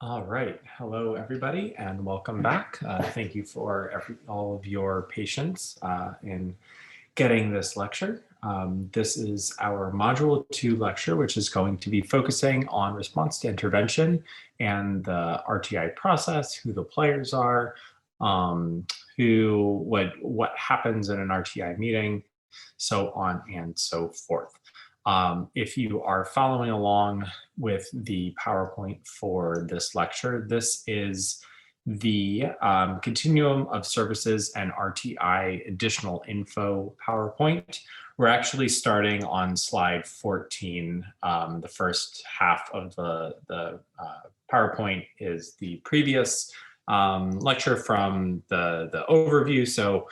All right. Hello, everybody, and welcome back. Thank you for all of your patience in getting this lecture. This is our Module 2 lecture, which is going to be focusing on response to intervention and the RTI process, who the players are, um, what happens in an RTI meeting, so on and so forth. If you are following along with the PowerPoint for this lecture, this is the Continuum of Services and RTI Additional Info PowerPoint. We're actually starting on slide 14. The first half of the PowerPoint is the previous lecture from the overview, so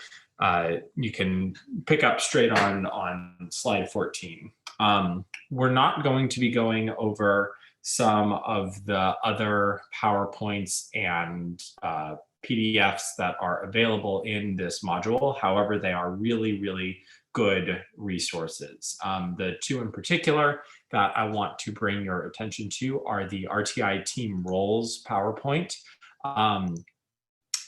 you can pick up straight on slide 14. We're not going to be going over some of the other PowerPoints and PDFs that are available in this module. However, they are really, really good resources. The two in particular that I want to bring your attention to are the RTI Team Roles PowerPoint.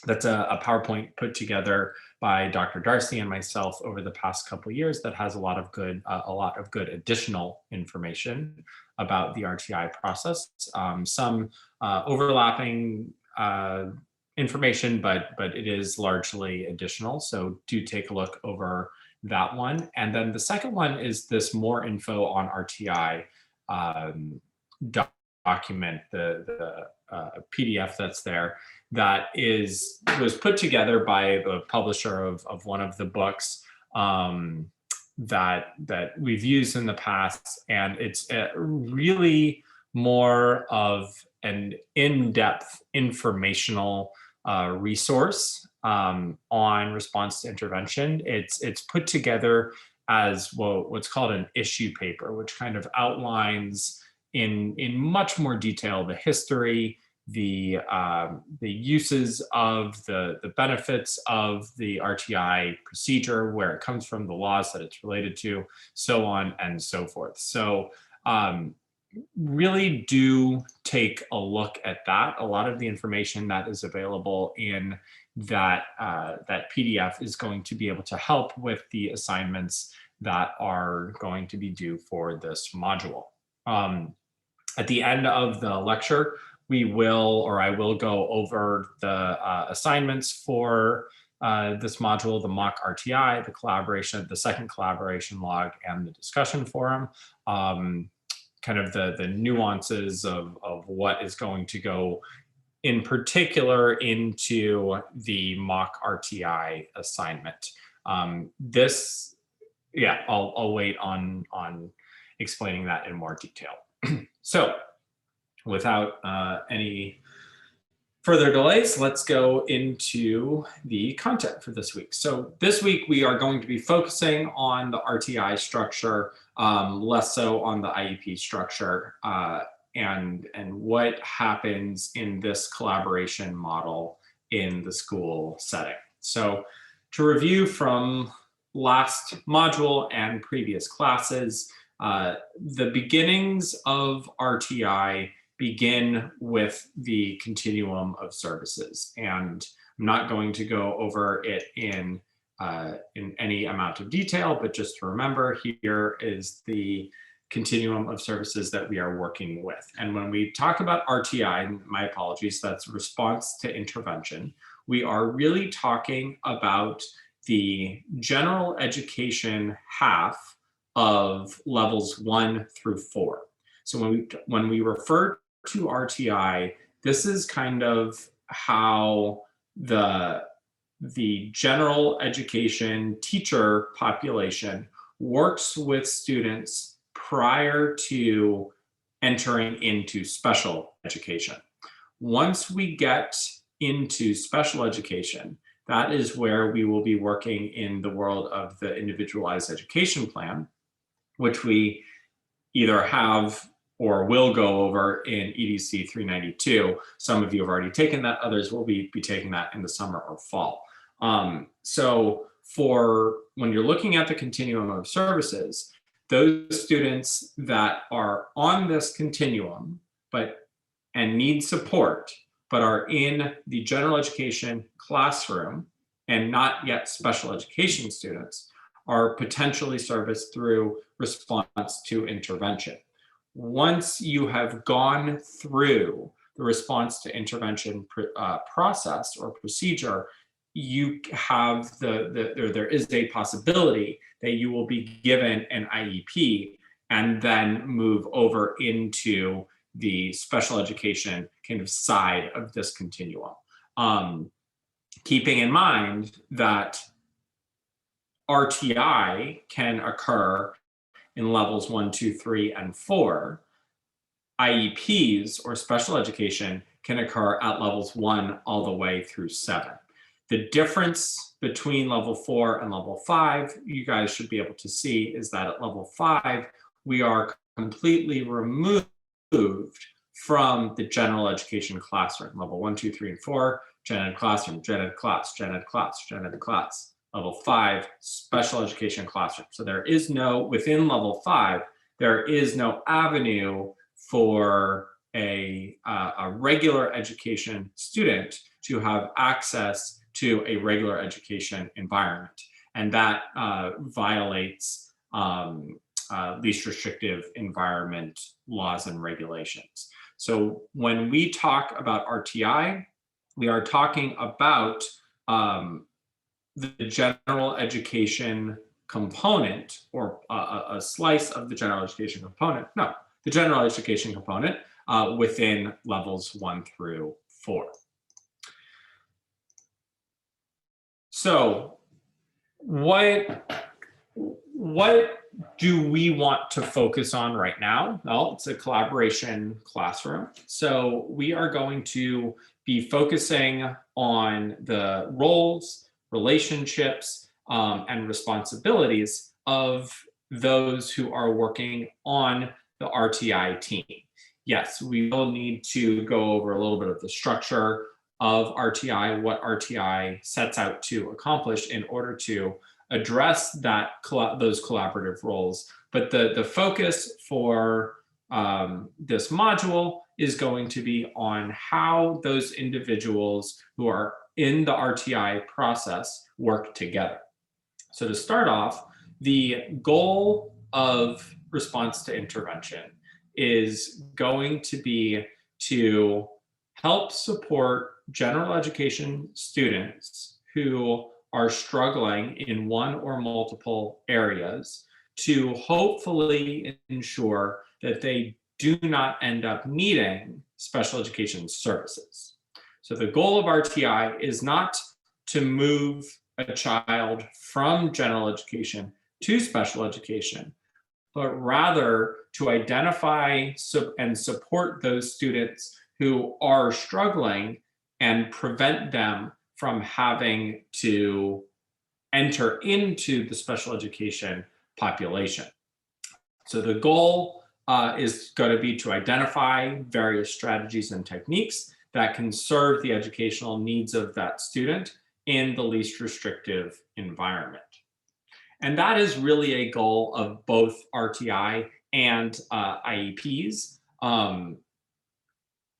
That's a PowerPoint put together by Dr. Darcy and myself over the past couple of years that has a lot of good additional information about the RTI process. Some overlapping information, but it is largely additional. So do take a look over that one. And then the second one is this more info on RTI document, the PDF that's there, that was put together by the publisher of one of the books that we've used in the past, and it's really more of an in-depth informational resource on response to intervention. It's put together as what's called an issue paper, which kind of outlines in much more detail the history, the uses of the benefits of the RTI procedure, where it comes from, the laws that it's related to, so on and so forth. So really do take a look at that. A lot of the information that is available in that PDF is going to be able to help with the assignments that are going to be due for this module. At the end of the lecture, I will go over the assignments for this module, the mock RTI, the second collaboration log, and the discussion forum. Kind of the nuances of what is going to go in particular into the mock RTI assignment. I'll wait on explaining that in more detail. So without any further delays, let's go into the content for this week. So this week we are going to be focusing on the RTI structure, less so on the IEP structure, and what happens in this collaboration model in the school setting. So to review from last module and previous classes, the beginnings of RTI begin with the continuum of services, and I'm not going to go over it in any amount of detail, but just to remember, here is the continuum of services that we are working with. And when we talk about RTI, my apologies, that's response to intervention, we are really talking about the general education half of levels 1 through 4. So when we refer to RTI, this is kind of how the general education teacher population works with students prior to entering into special education. Once we get into special education, that is where we will be working in the world of the individualized education plan, which we either have or will go over in EDC 392. Some of you have already taken that, others will be taking that in the summer or fall. So for when you're looking at the continuum of services, those students that are on this continuum, but and need support, but are in the general education classroom and not yet special education students, are potentially serviced through response to intervention. Once you have gone through the response to intervention process or procedure, you have there is a possibility that you will be given an IEP and then move over into the special education kind of side of this continuum. Keeping in mind that RTI can occur in levels 1, 2, 3, and 4. IEPs, or special education, can occur at levels 1 all the way through 7. The difference between level 4 and level 5, you guys should be able to see, is that at level 5, we are completely removed from the general education classroom. Level 1, 2, 3, and 4, gen ed classroom, gen ed class, gen ed class, gen ed class. Level 5, special education classroom. So there is no, within level 5, there is no avenue for a regular education student to have access to a regular education environment. And that violates least restrictive environment laws and regulations. So when we talk about RTI, we are talking about the general education component, or a slice of the general education component. No, the general education component within levels 1 through 4. So what do we want to focus on right now? Well, it's a collaboration classroom. So we are going to be focusing on the roles, relationships, and responsibilities of those who are working on the RTI team. Yes, we will need to go over a little bit of the structure of RTI, what RTI sets out to accomplish in order to address those collaborative roles. But the focus for this module is going to be on how those individuals who are in the RTI process work together. So to start off, the goal of response to intervention is going to be to help support general education students who are struggling in one or multiple areas to hopefully ensure that they do not end up needing special education services. So the goal of RTI is not to move a child from general education to special education, but rather to identify and support those students who are struggling and prevent them from having to enter into the special education population. So the goal is going to be to identify various strategies and techniques that can serve the educational needs of that student in the least restrictive environment. And that is really a goal of both RTI and IEPs.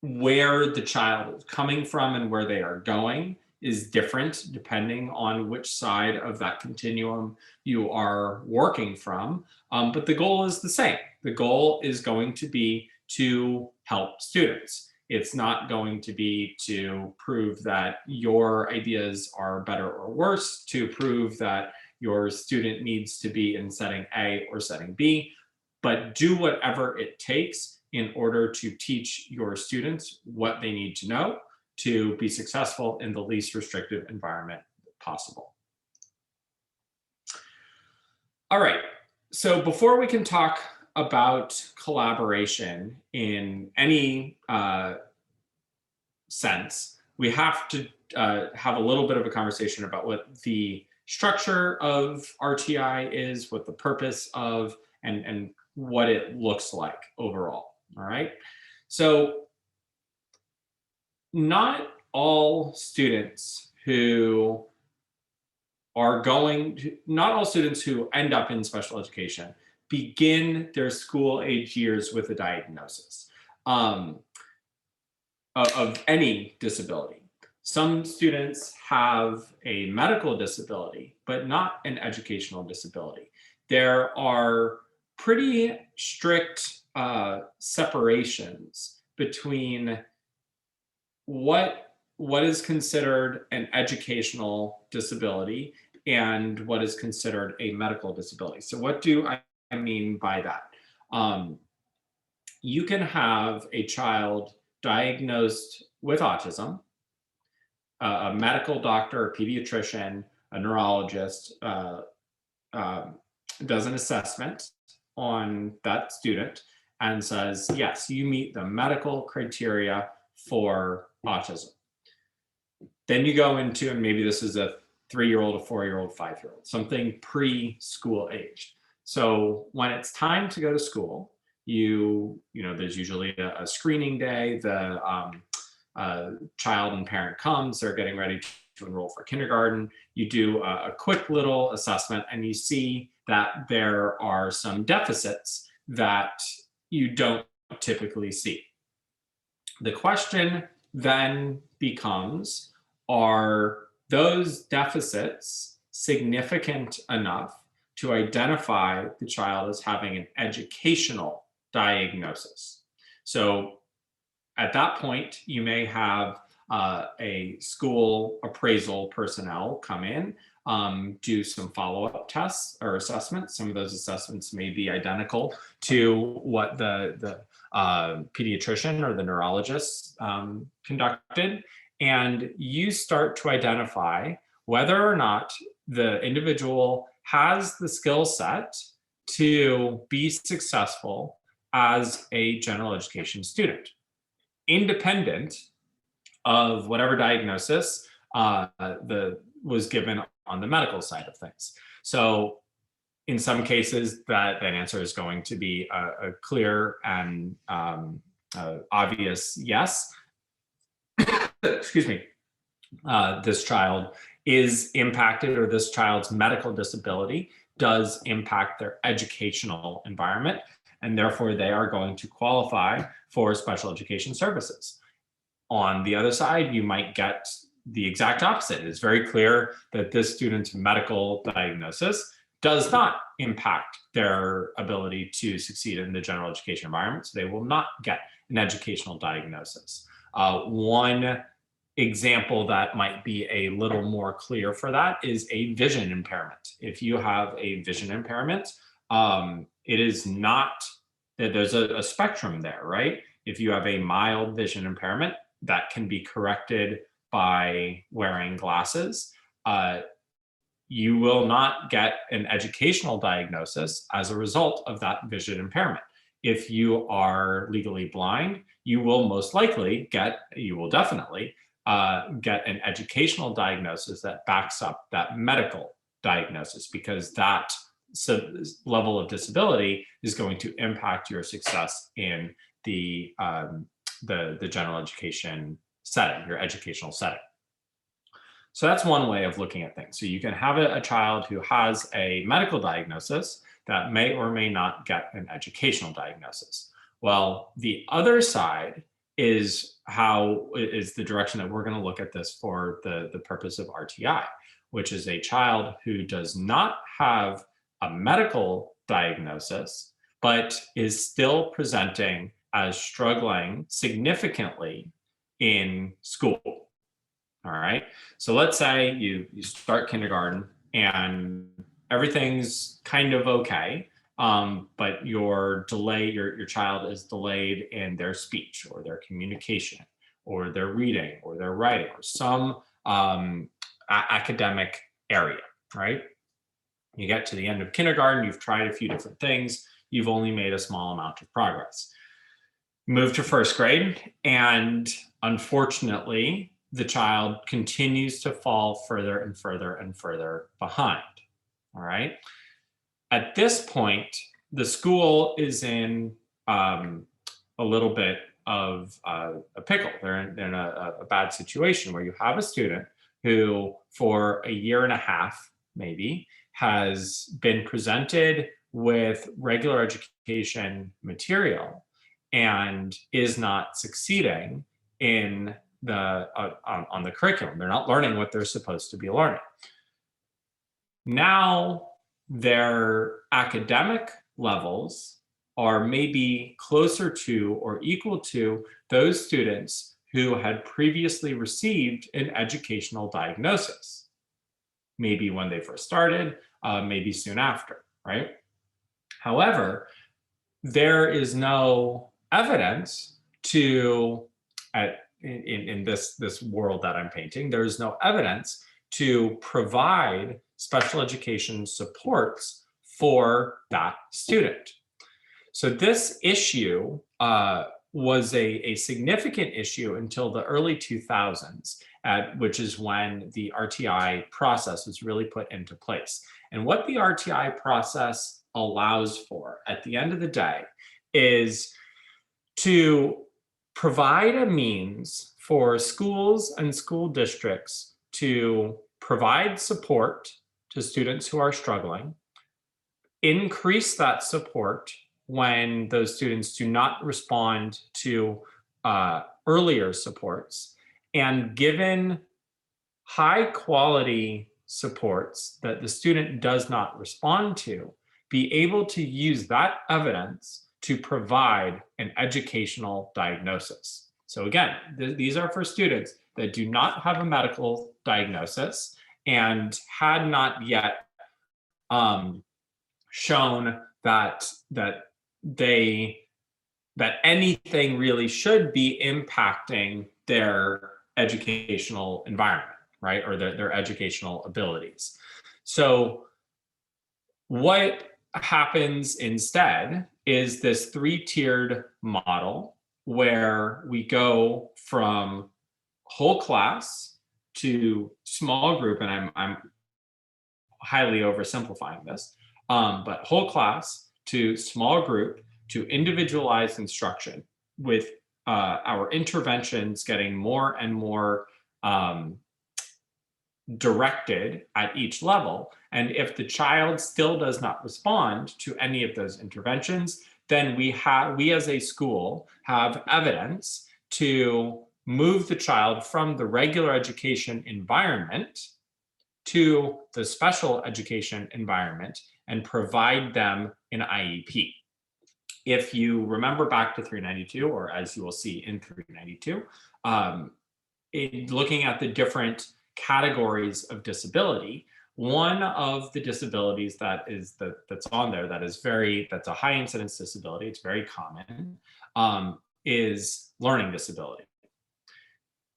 Where the child is coming from and where they are going is different depending on which side of that continuum you are working from. But the goal is the same. The goal is going to be to help students. It's not going to be to prove that your ideas are better or worse, to prove that your student needs to be in setting A or setting B, but do whatever it takes in order to teach your students what they need to know to be successful in the least restrictive environment possible. All right, so before we can talk about collaboration in any sense, we have to have a little bit of a conversation about what the structure of RTI is, what the purpose of, and what it looks like overall. All right, so not all students who not all students who end up in special education begin their school age years with a diagnosis. of any disability. Some students have a medical disability, but not an educational disability. There are pretty strict separations between what is considered an educational disability and what is considered a medical disability. So what do I mean by that? You can have a child diagnosed with autism, a medical doctor, a pediatrician, a neurologist does an assessment on that student and says, yes, you meet the medical criteria for autism. Then you go into, and maybe this is a 3-year-old, a 4-year-old, 5-year-old, something pre-school age. So when it's time to go to school, there's usually a screening day. The child and parent comes, they're getting ready to enroll for kindergarten. You do a quick little assessment and you see that there are some deficits that you don't typically see. The question then becomes, are those deficits significant enough to identify the child as having an educational diagnosis? So at that point, you may have a school appraisal personnel come in, do some follow-up tests or assessments. Some of those assessments may be identical to what the pediatrician or the neurologist conducted. And you start to identify whether or not the individual has the skill set to be successful as a general education student, independent of whatever diagnosis was given on the medical side of things. So in some cases, that answer is going to be a clear and obvious yes. Excuse me. This child is impacted, or this child's medical disability does impact their educational environment, and therefore they are going to qualify for special education services. On the other side, you might get the exact opposite. It's very clear that this student's medical diagnosis does not impact their ability to succeed in the general education environment, so they will not get an educational diagnosis. One example that might be a little more clear for that is a vision impairment. If you have a vision impairment, it is not that there's a spectrum there, right? If you have a mild vision impairment, that can be corrected by wearing glasses. You will not get an educational diagnosis as a result of that vision impairment. If you are legally blind, you will definitely get an educational diagnosis that backs up that medical diagnosis, because that level of disability is going to impact your success in the general education setting, your educational setting. So that's one way of looking at things. So you can have a child who has a medical diagnosis that may or may not get an educational diagnosis. Well, the other side is the direction that we're going to look at this for the purpose of RTI, which is a child who does not have a medical diagnosis, but is still presenting as struggling significantly in school. All right. So let's say you start kindergarten and everything's kind of okay, but your child is delayed in their speech or their communication or their reading or their writing or some academic area, right? You get to the end of kindergarten, you've tried a few different things, you've only made a small amount of progress. Move to first grade, and unfortunately, the child continues to fall further and further and further behind. All right. At this point, the school is in a little bit of a pickle. They're in a bad situation where you have a student who, for a year and a half, maybe, has been presented with regular education material and is not succeeding in the on the curriculum. They're not learning what they're supposed to be learning. Now their academic levels are maybe closer to or equal to those students who had previously received an educational diagnosis, maybe when they first started, maybe soon after, right? However, there is no evidence to, in this world that I'm painting, there is no evidence to provide special education supports for that student. So this issue was a significant issue until the early 2000s, which is when the RTI process was really put into place. And what the RTI process allows for at the end of the day is to provide a means for schools and school districts to provide support to students who are struggling, increase that support when those students do not respond to earlier supports, and given high quality supports that the student does not respond to, be able to use that evidence to provide an educational diagnosis. So again, these are for students that do not have a medical diagnosis and had not yet shown that anything really should be impacting their educational environment, right? Or their educational abilities. So what happens instead is this three-tiered model where we go from whole class to small group, and I'm highly oversimplifying this, but whole class to small group to individualized instruction, with our interventions getting more and more directed at each level. And if the child still does not respond to any of those interventions, then we as a school have evidence to move the child from the regular education environment to the special education environment and provide them an IEP. If you remember back to 392, or as you will see in 392, looking at the different categories of disability, one of the disabilities that's on there that's a high incidence disability, it's very common, is learning disability.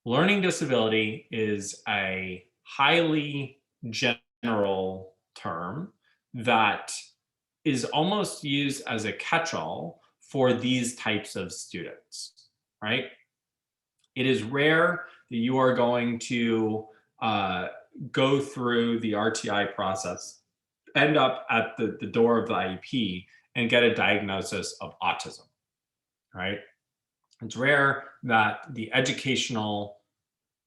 Learning disability is a highly general term that is almost used as a catch-all for these types of students, right? It is rare that you are going to go through the RTI process, end up at the door of the IEP, and get a diagnosis of autism, right? It's rare that the educational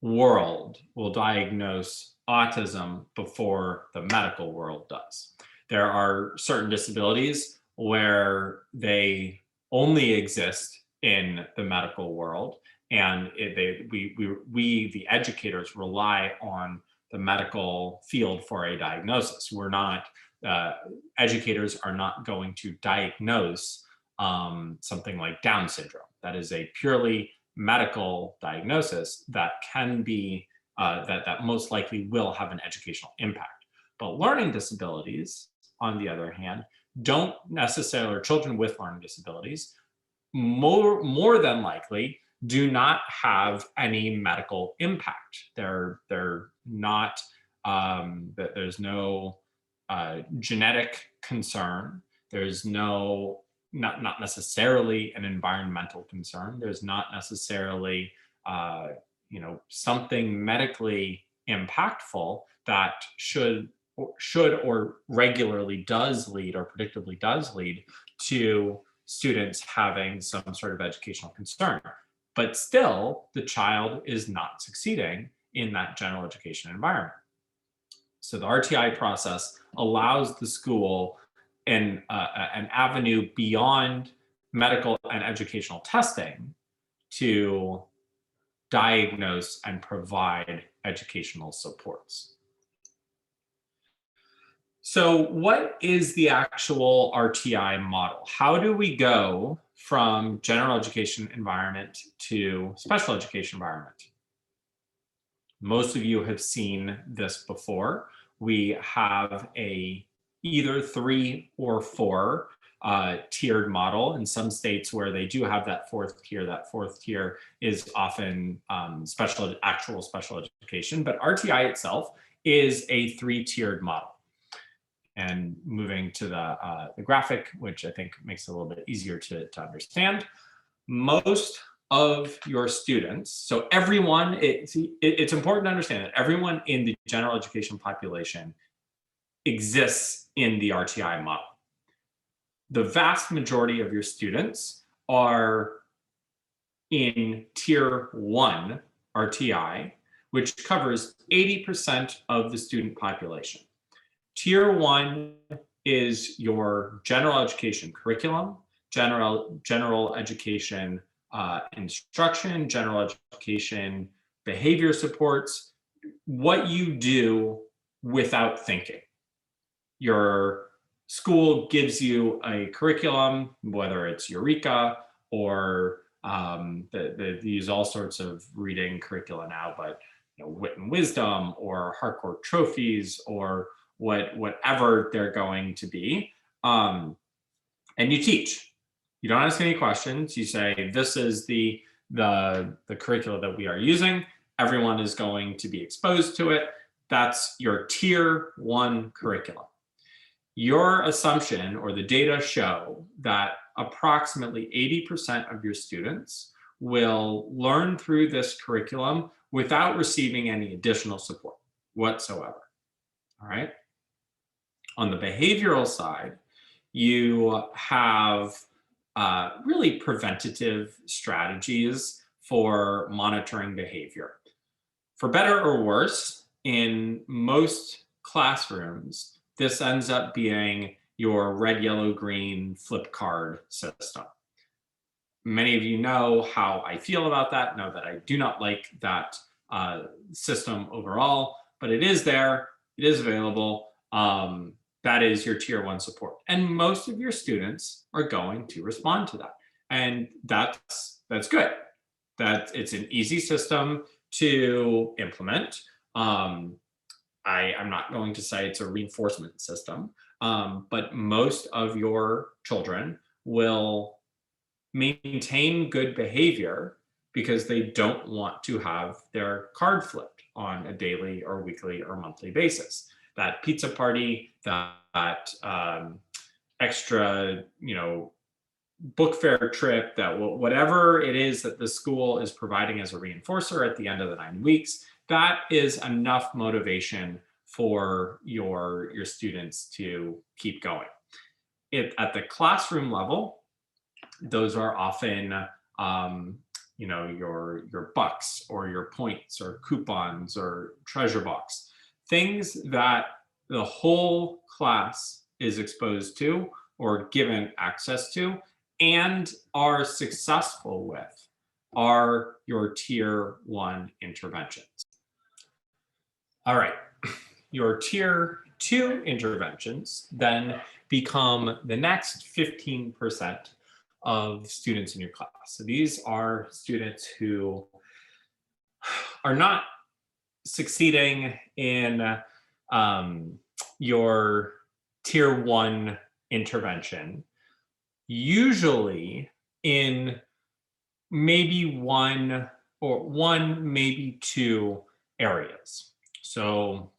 world will diagnose autism before the medical world does. There are certain disabilities where they only exist in the medical world, and we the educators rely on the medical field for a diagnosis. We're not, educators are not going to diagnose something like Down syndrome. That is a purely medical diagnosis that can be, that most likely will have an educational impact. But learning disabilities, on the other hand, don't necessarily, or children with learning disabilities, more than likely do not have any medical impact. They're not, there's no genetic concern. There's no, not necessarily an environmental concern. There's not necessarily, something medically impactful that should or regularly does lead, or predictably does lead to students having some sort of educational concern. But still, the child is not succeeding in that general education environment. So the RTI process allows the school an avenue beyond medical and educational testing to diagnose, and provide educational supports. So what is the actual RTI model? How do we go from general education environment to special education environment? Most of you have seen this before. We have either 3 or 4 tiered model. In some states where they do have that fourth tier is often actual special education, but RTI itself is a 3-tiered model. And moving to the graphic, which I think makes it a little bit easier to understand, most of your students, so everyone, it's important to understand that everyone in the general education population exists in the RTI model. The vast majority of your students are in Tier 1 RTI, which covers 80% of the student population. Tier 1 is your general education curriculum, general education instruction, general education behavior supports, what you do without thinking. Your school gives you a curriculum, whether it's Eureka or they use all sorts of reading curricula now, but Wit and Wisdom or Harcourt Trophies or whatever they're going to be, and you teach. You don't ask any questions. You say, this is the curricula that we are using. Everyone is going to be exposed to it. That's your Tier 1 curriculum. Your assumption or the data show that approximately 80% of your students will learn through this curriculum without receiving any additional support whatsoever. All right. On the behavioral side, you have really preventative strategies for monitoring behavior. For better or worse, in most classrooms, this ends up being your red, yellow, green flip card system. Many of you know how I feel about that, know that I do not like that system overall, but it is there, it is available. That is your Tier 1 support. And most of your students are going to respond to that. And that's good. That it's an easy system to implement. I'm not going to say it's a reinforcement system, but most of your children will maintain good behavior because they don't want to have their card flipped on a daily or weekly or monthly basis. That pizza party, that extra, book fair trip, that whatever it is that the school is providing as a reinforcer at the end of the 9 weeks, that is enough motivation for your students to keep going. At the classroom level, those are often your bucks or your points or coupons or treasure box, things that the whole class is exposed to or given access to and are successful with are your Tier 1 interventions. All right, your Tier 2 interventions then become the next 15% of students in your class. So these are students who are not succeeding in your Tier 1 intervention, usually in maybe one, maybe 2 areas. So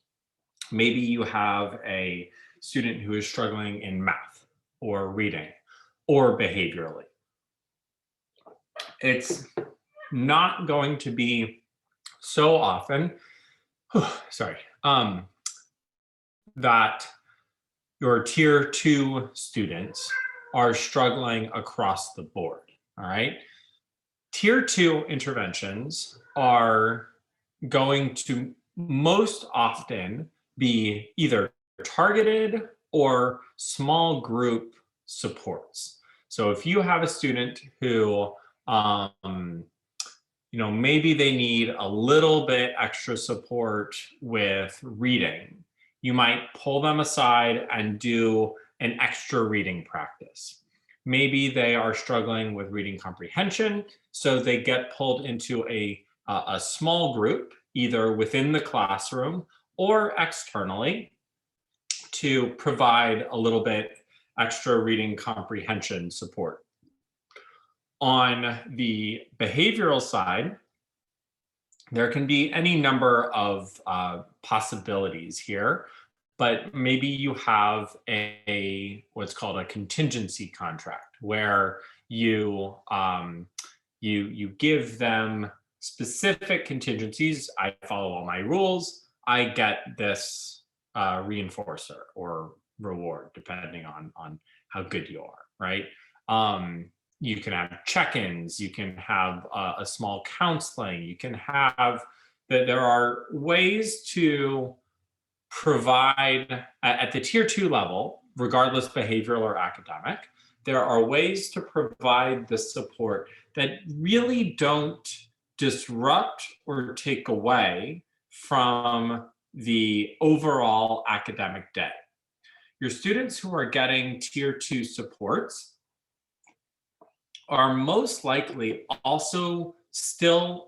maybe you have a student who is struggling in math or reading or behaviorally. It's not going to be so often, that your Tier 2 students are struggling across the board, all right? Tier 2 interventions are going to most often be either targeted or small group supports. So if you have a student who maybe they need a little bit extra support with reading. You might pull them aside and do an extra reading practice. Maybe they are struggling with reading comprehension, so they get pulled into a small group, either within the classroom or externally, to provide a little bit extra reading comprehension support. On the behavioral side, there can be any number of possibilities here, but maybe you have what's called a contingency contract, where you give them specific contingencies. I follow all my rules, I get this reinforcer or reward, depending on how good you are, right? You can have check-ins, you can have a small counseling, you can have that. There are ways to provide at the tier 2 level, regardless behavioral or academic, there are ways to provide the support that really don't disrupt or take away from the overall academic day. Your students who are getting tier 2 supports are most likely also still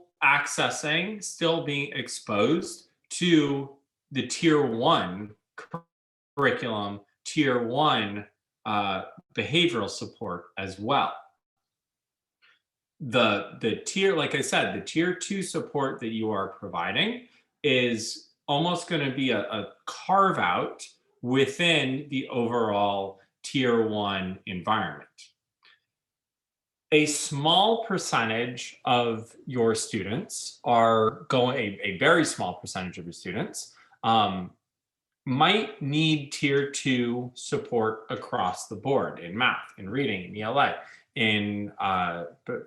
being exposed to the tier 1 curriculum, tier 1 behavioral support as well. The tier, like I said, the tier 2 support that you are providing is almost going to be a carve out within the overall tier 1 environment. A small percentage of your students are going, a very small percentage of your students might need tier 2 support across the board in math, in reading, in ELA,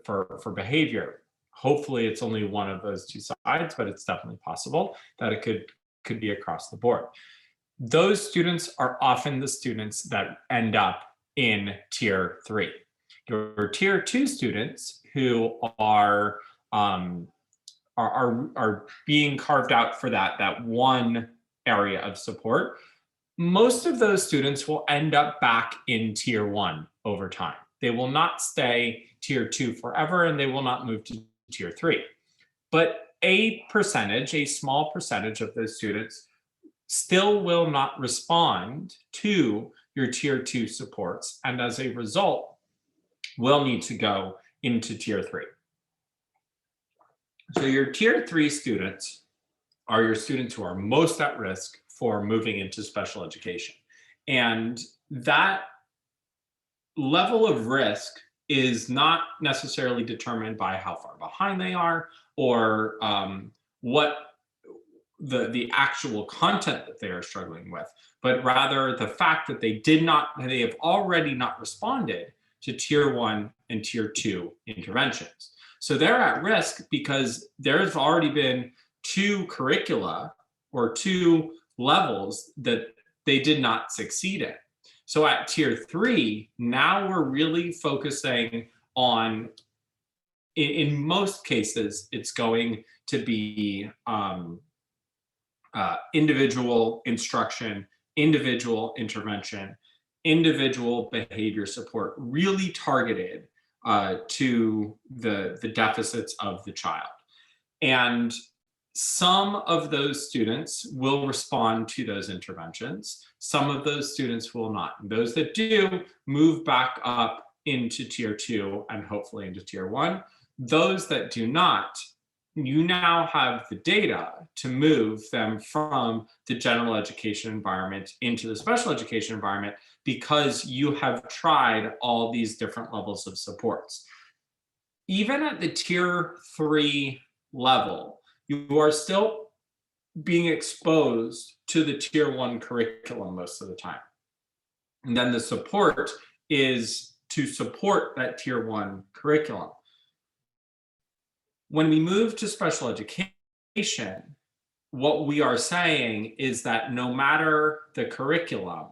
for behavior. Hopefully it's only one of those two sides, but it's definitely possible that it could be across the board. Those students are often the students that end up in tier 3. Your tier 2 students who are being carved out for that one area of support, most of those students will end up back in tier 1 over time. They will not stay tier 2 forever, and they will not move to tier 3. But a small percentage of those students still will not respond to your tier 2 supports, and as a result, will need to go into tier 3. So your tier 3 students are your students who are most at risk for moving into special education. And that level of risk is not necessarily determined by how far behind they are or what the actual content that they are struggling with, but rather the fact that they have already not responded to tier 1 and tier 2 interventions. So they're at risk because there's already been 2 curricula or 2 levels that they did not succeed in. So at tier 3, now we're really focusing on, in most cases, it's going to be individual instruction, individual intervention, individual behavior support, really targeted to the deficits of the child. And some of those students will respond to those interventions. Some of those students will not. And those that do move back up into tier 2 and hopefully into tier 1. Those that do not, you now have the data to move them from the general education environment into the special education environment because you have tried all these different levels of supports. Even at the tier 3 level, you are still being exposed to the tier 1 curriculum most of the time. And then the support is to support that tier 1 curriculum. When we move to special education, what we are saying is that no matter the curriculum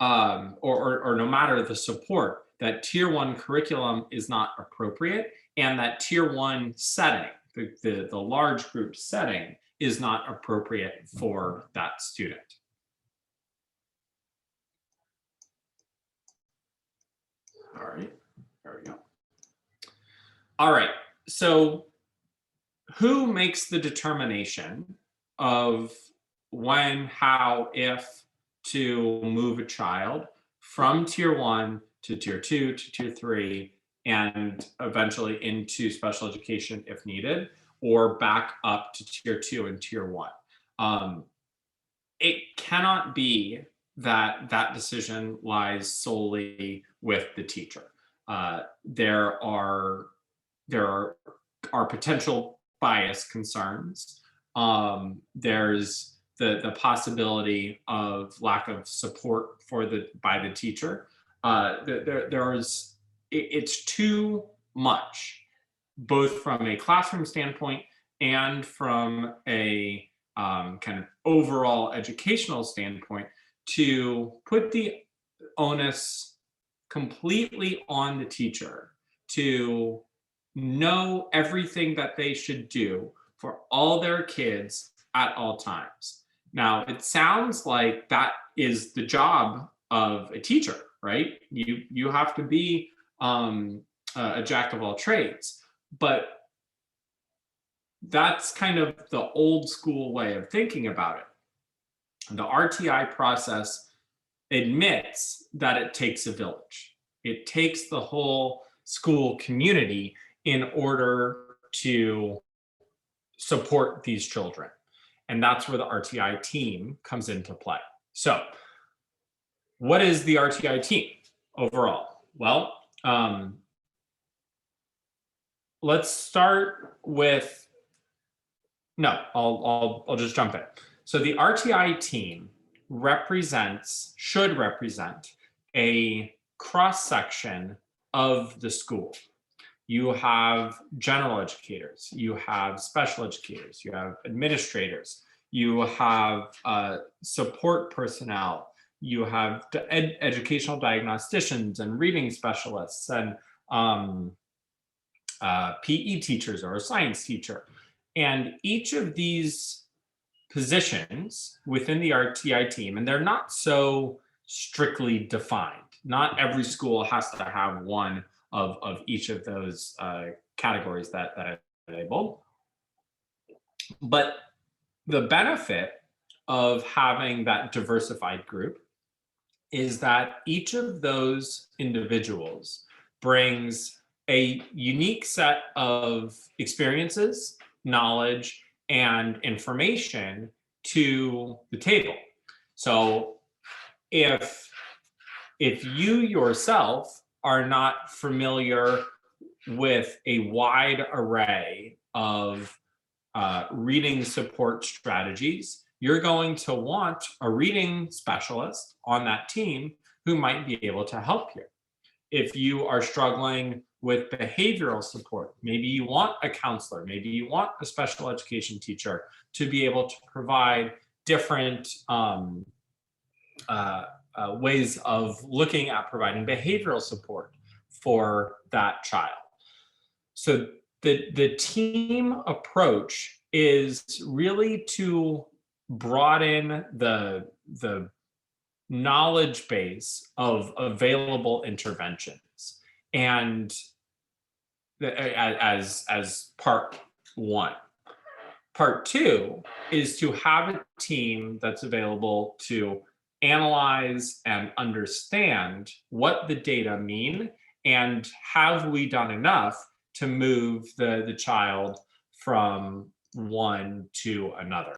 or no matter the support, that tier 1 curriculum is not appropriate, and that tier 1 setting, the large group setting is not appropriate for that student. All right, there we go. All right, so who makes the determination of when, how, if to move a child from tier 1 to tier 2 to tier 3 and eventually into special education if needed, or back up to tier 2 and tier 1? It cannot be that that decision lies solely with the teacher. There are potential bias concerns. There's the possibility of lack of support by the teacher. It's too much, both from a classroom standpoint and from a kind of overall educational standpoint, to put the onus completely on the teacher to know everything that they should do for all their kids at all times. Now, it sounds like that is the job of a teacher, right? You have to be a jack of all trades, but that's kind of the old school way of thinking about it. The RTI process admits that it takes a village. It takes the whole school community in order to support these children. And that's where the RTI team comes into play. So what is the RTI team overall? Well, let's start with, no, I'll just jump in. So the RTI team should represent a cross-section of the school. You have general educators, you have special educators, you have administrators, you have support personnel, you have educational diagnosticians and reading specialists and PE teachers or a science teacher. And each of these positions within the RTI team, and they're not so strictly defined. Not every school has to have one of each of those categories that I labeled. But the benefit of having that diversified group is that each of those individuals brings a unique set of experiences, knowledge, and information to the table. So if you yourself are not familiar with a wide array of reading support strategies, you're going to want a reading specialist on that team who might be able to help you. If you are struggling with behavioral support, maybe you want a counselor, maybe you want a special education teacher to be able to provide different ways of looking at providing behavioral support for that child. So the team approach is really to broaden the knowledge base of available interventions, and as part one. Part two is to have a team that's available to analyze and understand what the data mean, and have we done enough to move the child from one to another.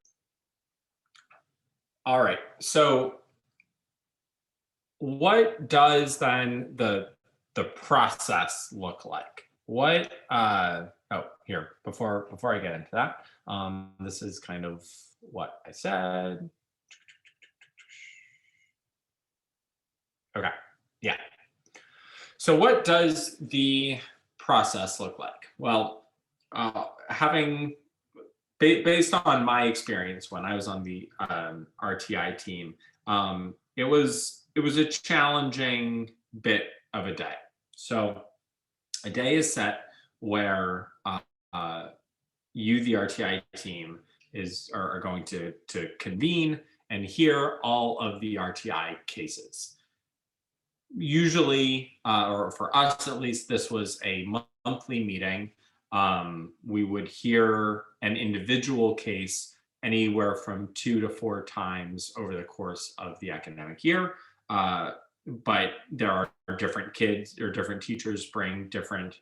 All right, so what does then the process look like? What here, before I get into that, this is kind of what I said. Okay, yeah. So what does the process look like? Well, based on my experience when I was on the RTI team, it was a challenging bit of a day. So a day is set where you, the RTI team, are going to convene and hear all of the RTI cases. Usually, or for us at least, this was a monthly meeting. We would hear an individual case anywhere from 2 to 4 times over the course of the academic year. But there are different kids or different teachers bring different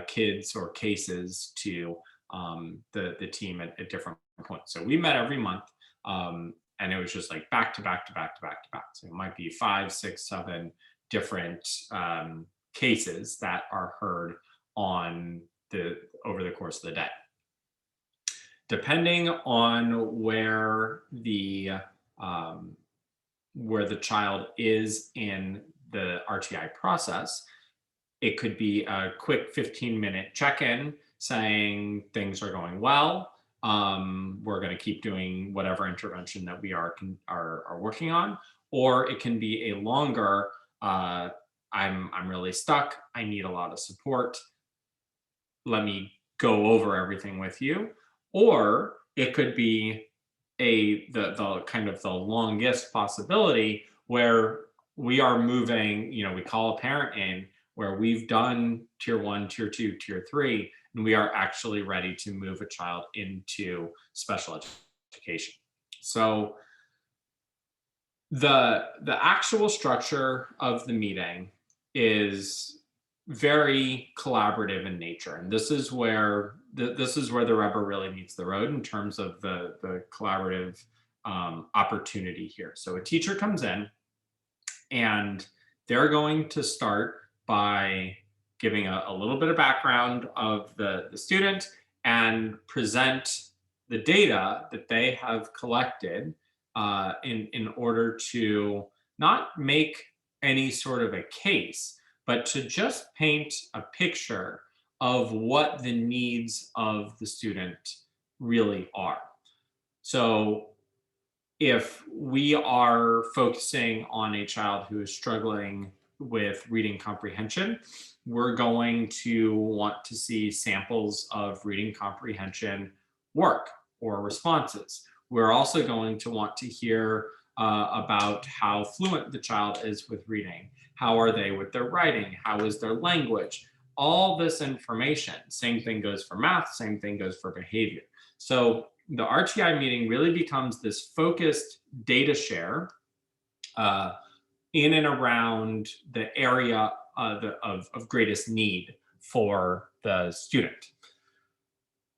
kids or cases to the team at different points. So we met every month, and it was just like back to back to back to back to back. So it might be 5, 6, 7 different cases that are heard on over the course of the day. Depending on where the child is in the RTI process, it could be a quick 15-minute check-in saying things are going well. We're going to keep doing whatever intervention that we are working on, or it can be a longer. I'm really stuck. I need a lot of support. Let me go over everything with you. Or it could be the kind of the longest possibility where we are moving, we call a parent in where we've done tier 1, tier 2, tier 3, and we are actually ready to move a child into special education. So the actual structure of the meeting is very collaborative in nature, and this is where the rubber really meets the road in terms of the collaborative opportunity here. So a teacher comes in and they're going to start by giving a little bit of background of the student and present the data that they have collected in order to not make any sort of a case, but to just paint a picture of what the needs of the student really are. So if we are focusing on a child who is struggling with reading comprehension, we're going to want to see samples of reading comprehension work or responses. We're also going to want to hear about how fluent the child is with reading. How are they with their writing? How is their language? All this information. Same thing goes for math, same thing goes for behavior. So the RTI meeting really becomes this focused data share in and around the area of greatest need for the student.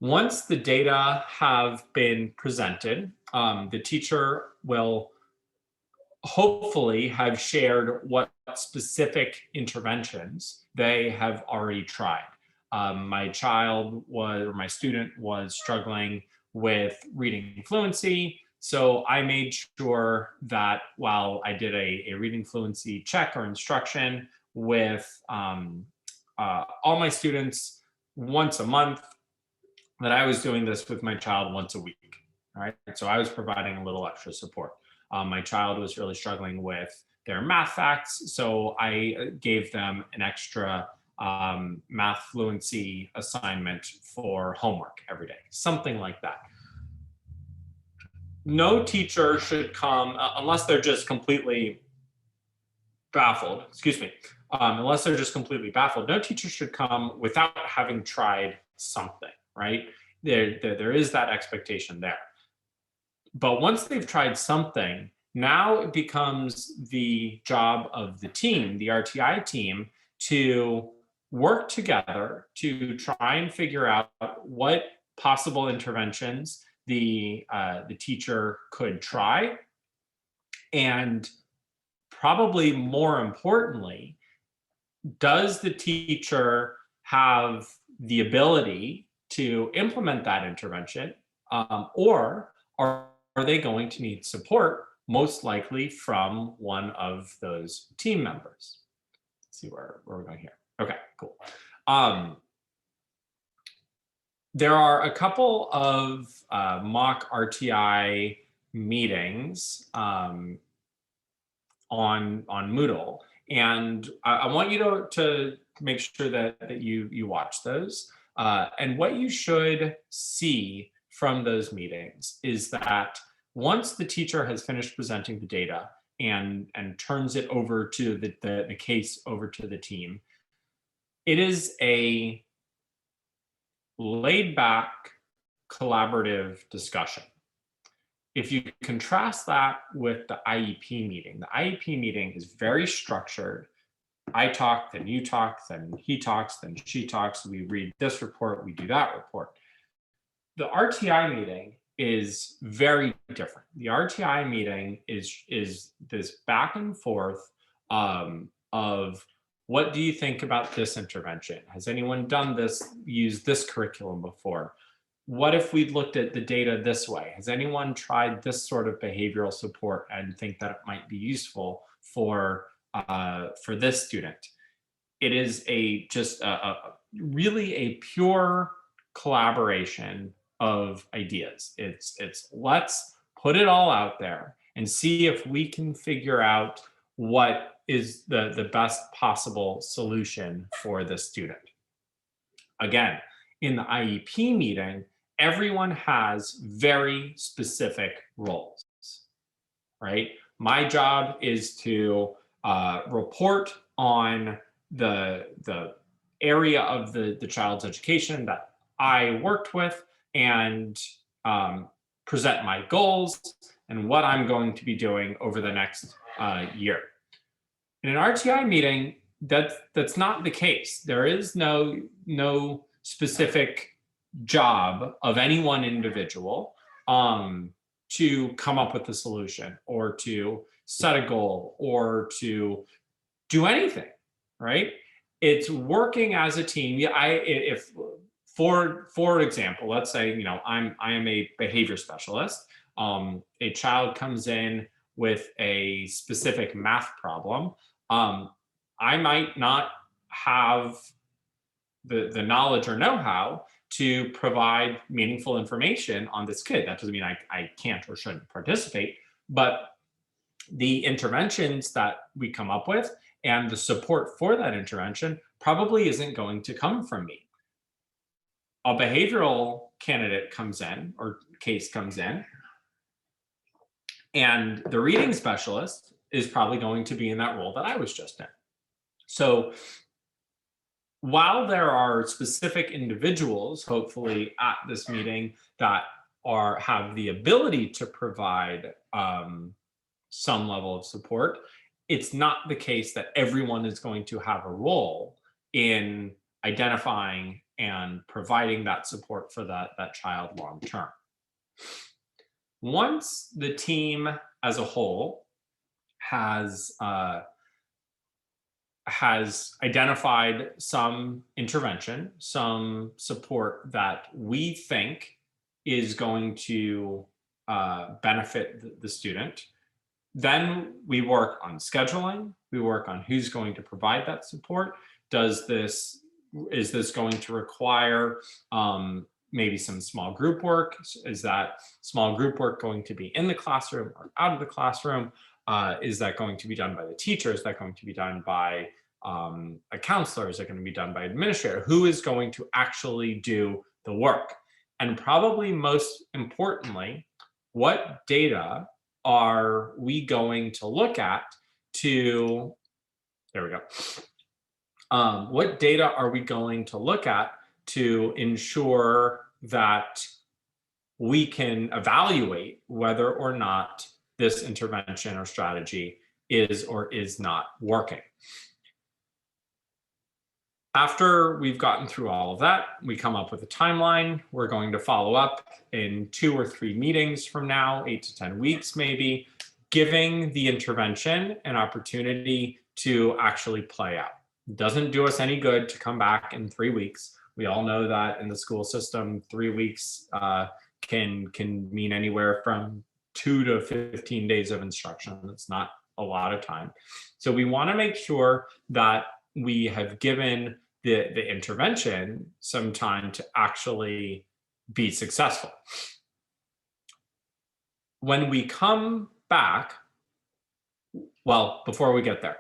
Once the data have been presented, the teacher will hopefully have shared what specific interventions they have already tried. My student was struggling with reading fluency, so I made sure that while I did a reading fluency check or instruction with all my students once a month, that I was doing this with my child once a week. All right, so I was providing a little extra support. My child was really struggling with their math facts, so I gave them an extra math fluency assignment for homework every day, something like that. No teacher should come, unless they're just completely baffled, unless they're just completely baffled, no teacher should come without having tried something, right? There is that expectation there. But once they've tried something, now it becomes the job of the team, the RTI team, to work together to try and figure out what possible interventions the teacher could try, and probably more importantly, does the teacher have the ability to implement that intervention, or are they going to need support, most likely from one of those team members? Let's see where we're going here. Okay, cool. There are a couple of mock RTI meetings on Moodle, and I want you to make sure that you watch those. And what you should see from those meetings is that once the teacher has finished presenting the data and turns it over to the case over to the team, it is a laid back, collaborative discussion. If you contrast that with the IEP meeting, the IEP meeting is very structured. I talk, then you talk, then he talks, then she talks. We read this report, we do that report. The RTI meeting is very different. The RTI meeting is this back and forth of what do you think about this intervention? Has anyone done this, used this curriculum before? What if we looked at the data this way? Has anyone tried this sort of behavioral support and think that it might be useful for this student? It is just really a pure collaboration of ideas. It's let's put it all out there and see if we can figure out what is the best possible solution for the student. Again, in the IEP meeting, everyone has very specific roles, right? My job is to report on the area of the child's education that I worked with and present my goals and what I'm going to be doing over the next year. In an RTI meeting, that's not the case. There is no specific job of any one individual to come up with a solution or to set a goal or to do anything, right? It's working as a team. If for example, let's say I am a behavior specialist. A child comes in with a specific math problem. I might not have the knowledge or know-how to provide meaningful information on this kid. That doesn't mean I can't or shouldn't participate, but the interventions that we come up with and the support for that intervention probably isn't going to come from me. A behavioral candidate comes in or case comes in, and the reading specialist is probably going to be in that role that I was just in. So while there are specific individuals, hopefully at this meeting, that have the ability to provide some level of support, it's not the case that everyone is going to have a role in identifying and providing that support for that child long term. Once the team as a whole has identified some intervention, some support that we think is going to benefit the student, then we work on scheduling, we work on who's going to provide that support. Is this going to require maybe some small group work? Is that small group work going to be in the classroom or out of the classroom? Is that going to be done by the teacher? Is that going to be done by a counselor? Is it going to be done by an administrator? Who is going to actually do the work? And probably most importantly, what data are we going to look at to, there we go. What data are we going to look at to ensure that we can evaluate whether or not this intervention or strategy is or is not working? After we've gotten through all of that, we come up with a timeline. We're going to follow up in 2 or 3 meetings from now, 8 to 10 weeks maybe, giving the intervention an opportunity to actually play out. It doesn't do us any good to come back in 3 weeks. We all know that in the school system, 3 weeks can mean anywhere from 2 to 15 days of instruction. That's not a lot of time. So we want to make sure that we have given the intervention some time to actually be successful. When we come back, well, before we get there,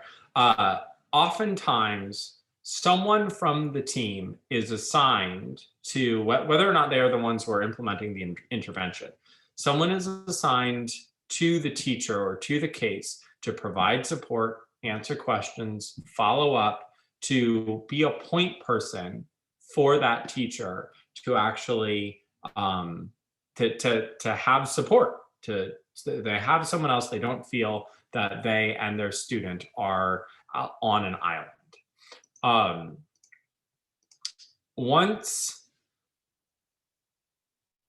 oftentimes someone from the team is assigned to, whether or not they are the ones who are implementing the intervention, someone is assigned to the teacher or to the case to provide support, answer questions, follow up, to be a point person for that teacher to actually to have support, to they have someone else. They don't feel that they and their student are on an island.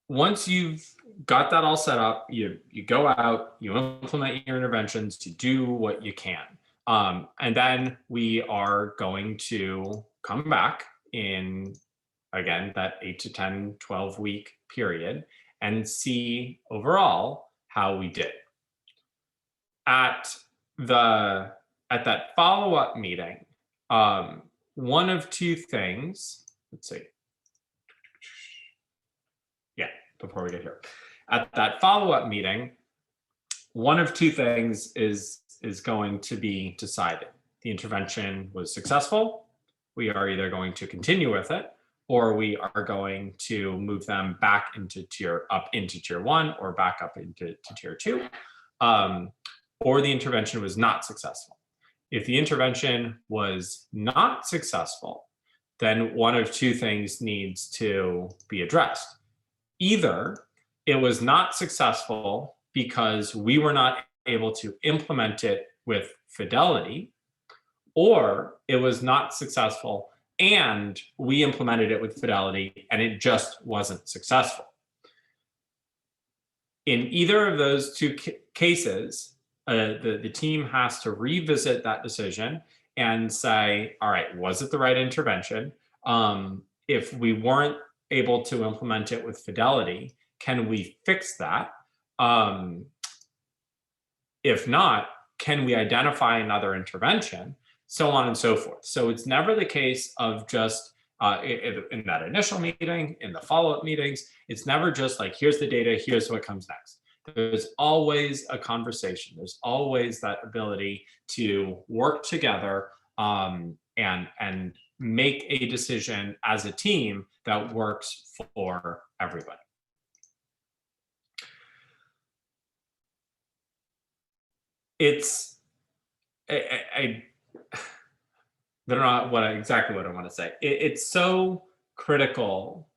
Once you've got that all set up, you go out, you implement your interventions, you do what you can. And then we are going to come back in, again, that 8 to 10, 12 week period and see overall how we did. At that follow-up meeting, one of two things, let's see. Yeah, before we get here. At that follow-up meeting, one of two things is going to be decided. The intervention was successful. We are either going to continue with it, or we are going to move them back into tier 1 or back up into tier 2. Or the intervention was not successful. If the intervention was not successful, then one of two things needs to be addressed. Either it was not successful because we were not able to implement it with fidelity, or it was not successful and we implemented it with fidelity and it just wasn't successful. In either of those two cases, the team has to revisit that decision and say, all right, was it the right intervention? If we weren't able to implement it with fidelity, can we fix that? If not, can we identify another intervention? So on and so forth. So it's never the case of just in that initial meeting, in the follow-up meetings, it's never just like, here's the data, here's what comes next. There's always a conversation. There's always that ability to work together and make a decision as a team that works for everybody. I don't know exactly what I want to say. It's so critical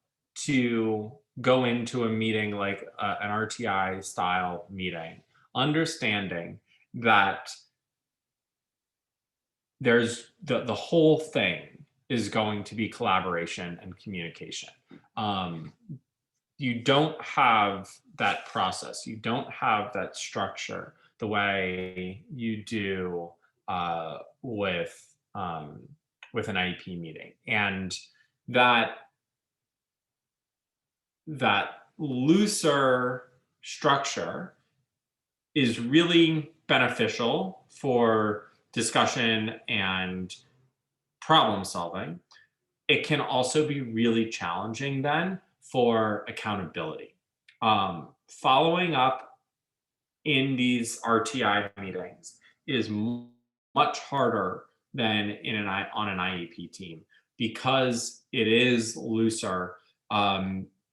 to go into a meeting like an RTI style meeting, understanding that there's the whole thing is going to be collaboration and communication. You don't have that process. You don't have that structure the way you do with an IEP meeting, and that looser structure is really beneficial for discussion and problem solving. It can also be really challenging then for accountability. Following up in these RTI meetings is much harder than on an IEP team, because it is looser.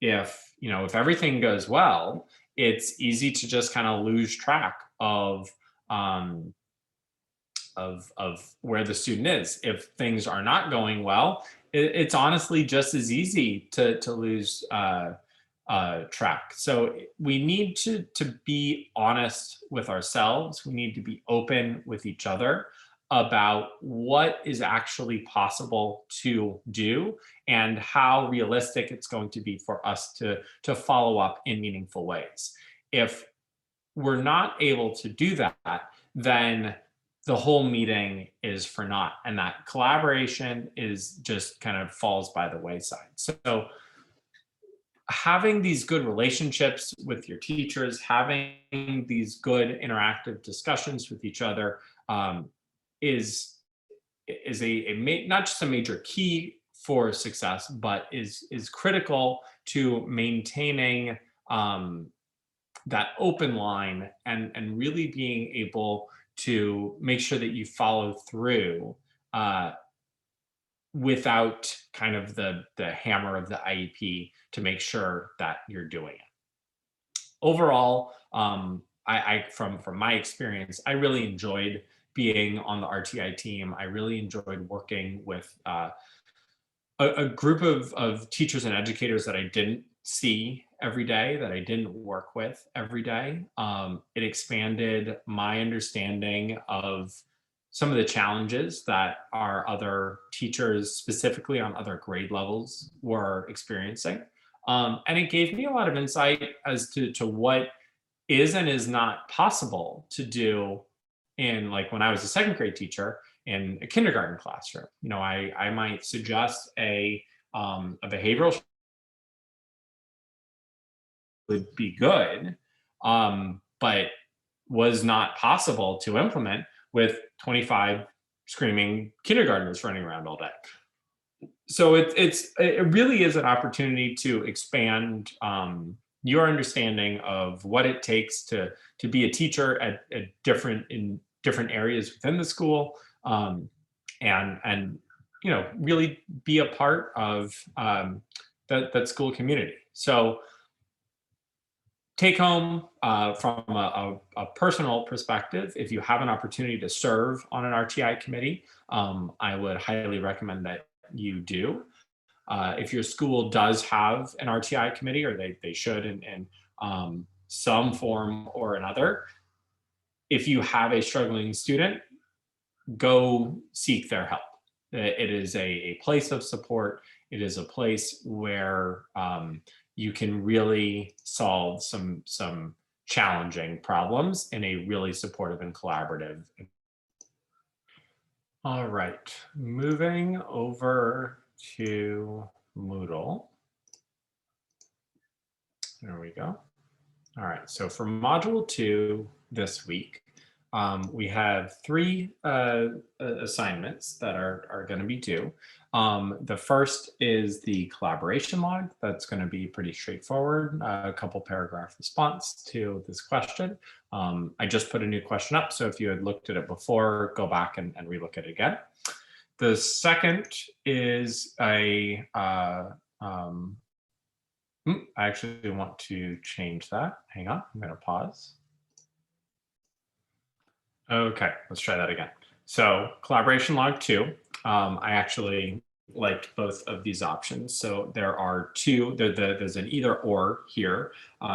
If everything goes well, it's easy to just kind of lose track of where the student is. If things are not going well, it's honestly just as easy to lose track. So we need to be honest with ourselves. We need to be open with each other about what is actually possible to do and how realistic it's going to be for us to follow up in meaningful ways. If we're not able to do that, then the whole meeting is for naught, and that collaboration is just kind of falls by the wayside. So having these good relationships with your teachers, having these good interactive discussions with each other is not just a major key for success, but is critical to maintaining that open line and really being able to make sure that you follow through without kind of the hammer of the IEP to make sure that you're doing it. Overall, I from my experience, I really enjoyed being on the RTI team. I really enjoyed working with a group of teachers and educators that I didn't see every day, that I didn't work with every day. It expanded my understanding of some of the challenges that our other teachers, specifically on other grade levels, were experiencing. And it gave me a lot of insight as to what is and is not possible to do in, like, when I was a second grade teacher in a kindergarten classroom. You know, I might suggest a behavioral would be good, but was not possible to implement with 25 screaming kindergartners running around all day. So it really is an opportunity to expand your understanding of what it takes to be a teacher at in different areas within the school, and you know, really be a part of that school community. So take home, from a personal perspective, if you have an opportunity to serve on an RTI committee, I would highly recommend that you do. If your school does have an RTI committee, or they should in some form or another, if you have a struggling student, go seek their help. It is a place of support. It is a place where you can really solve some challenging problems in a really supportive and collaborative. All right, moving over to Moodle. There we go. All right, so for module 2 this week, we have 3 assignments that are going to be due. The first is the collaboration log. That's going to be pretty straightforward, a couple paragraph response to this question. I just put a new question up, so if you had looked at it before, go back and relook at it again. The second is I actually want to change that. Hang on, I'm going to pause. Okay, let's try that again. So collaboration log 2, I actually liked both of these options. So there are 2, there's an either or here.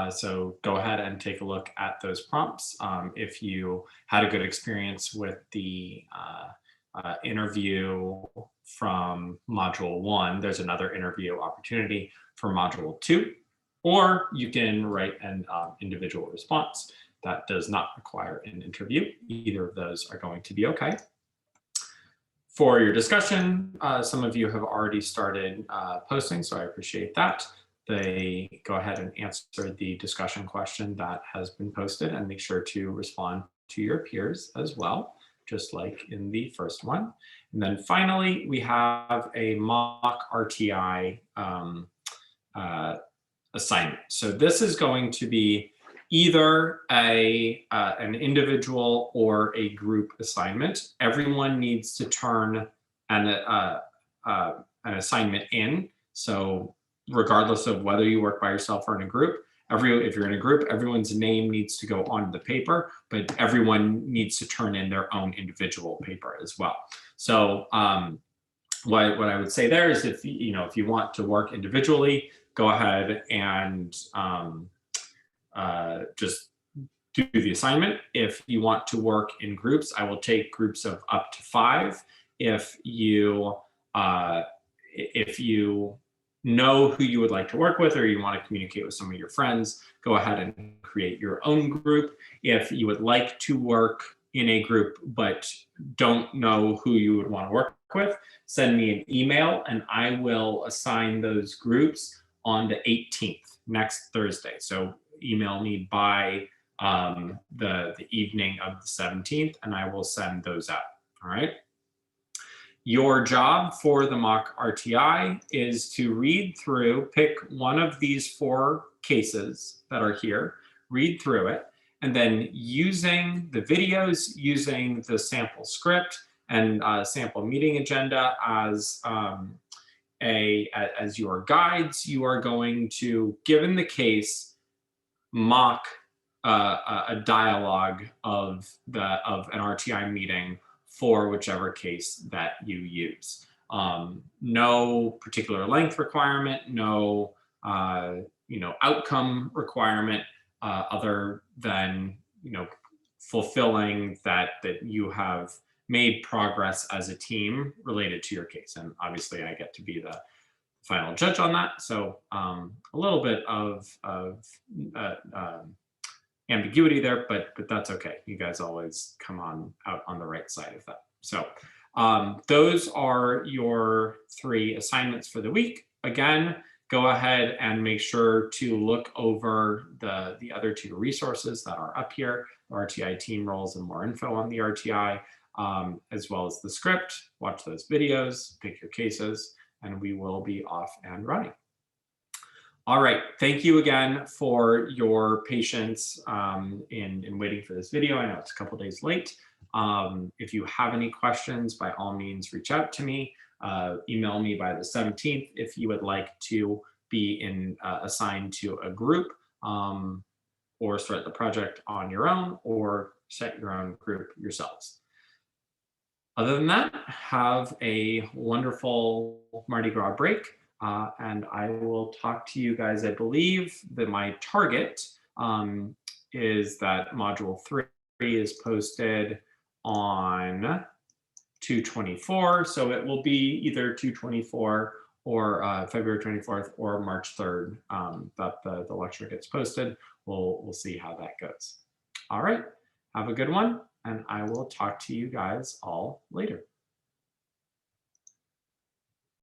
So go ahead and take a look at those prompts. If you had a good experience with the interview from module 1, there's another interview opportunity for module 2, or you can write an individual response. That does not require an interview. Either of those are going to be okay. For your discussion, some of you have already started posting, so I appreciate that. They go ahead and answer the discussion question that has been posted, and make sure to respond to your peers as well, just like in the first one. And then finally, we have a mock RTI assignment. So this is going to be either an individual or a group assignment. Everyone needs to turn an assignment in. So regardless of whether you work by yourself or in a group, if you're in a group, everyone's name needs to go on the paper, but everyone needs to turn in their own individual paper as well. So what I would say there is, if you want to work individually, go ahead and just do the assignment. If you want to work in groups, I will take groups of up to 5. If you know who you would like to work with, or you want to communicate with some of your friends, go ahead and create your own group. If you would like to work in a group but don't know who you would want to work with, send me an email and I will assign those groups on the 18th, next Thursday. So email me by the evening of the 17th, and I will send those out. All right. Your job for the mock RTI is to read through, pick one of these 4 cases that are here, read through it, and then using the videos, using the sample script, and sample meeting agenda as as your guides. You are going to, given the case, mock a dialogue of an RTI meeting for whichever case that you use. No particular length requirement, no outcome requirement, other than fulfilling that you have made progress as a team related to your case. And obviously I get to be the final judge on that. So a little bit of ambiguity there, but that's okay. You guys always come out on the right side of that. So those are your 3 assignments for the week. Again, go ahead and make sure to look over the other 2 resources that are up here, the RTI team roles and more info on the RTI, as well as the script. Watch those videos, pick your cases, and we will be off and running. All right, thank you again for your patience in waiting for this video. I know it's a couple days late. If you have any questions, by all means, reach out to me. Email me by the 17th if you would like to be assigned to a group, or start the project on your own, or set your own group yourselves. Other than that, have a wonderful Mardi Gras break. And I will talk to you guys. I believe that my target is that module 3 is posted on 2/24. So it will be either 2/24 or February 24th or March 3rd that the lecture gets posted. We'll see how that goes. All right, have a good one, and I will talk to you guys all later.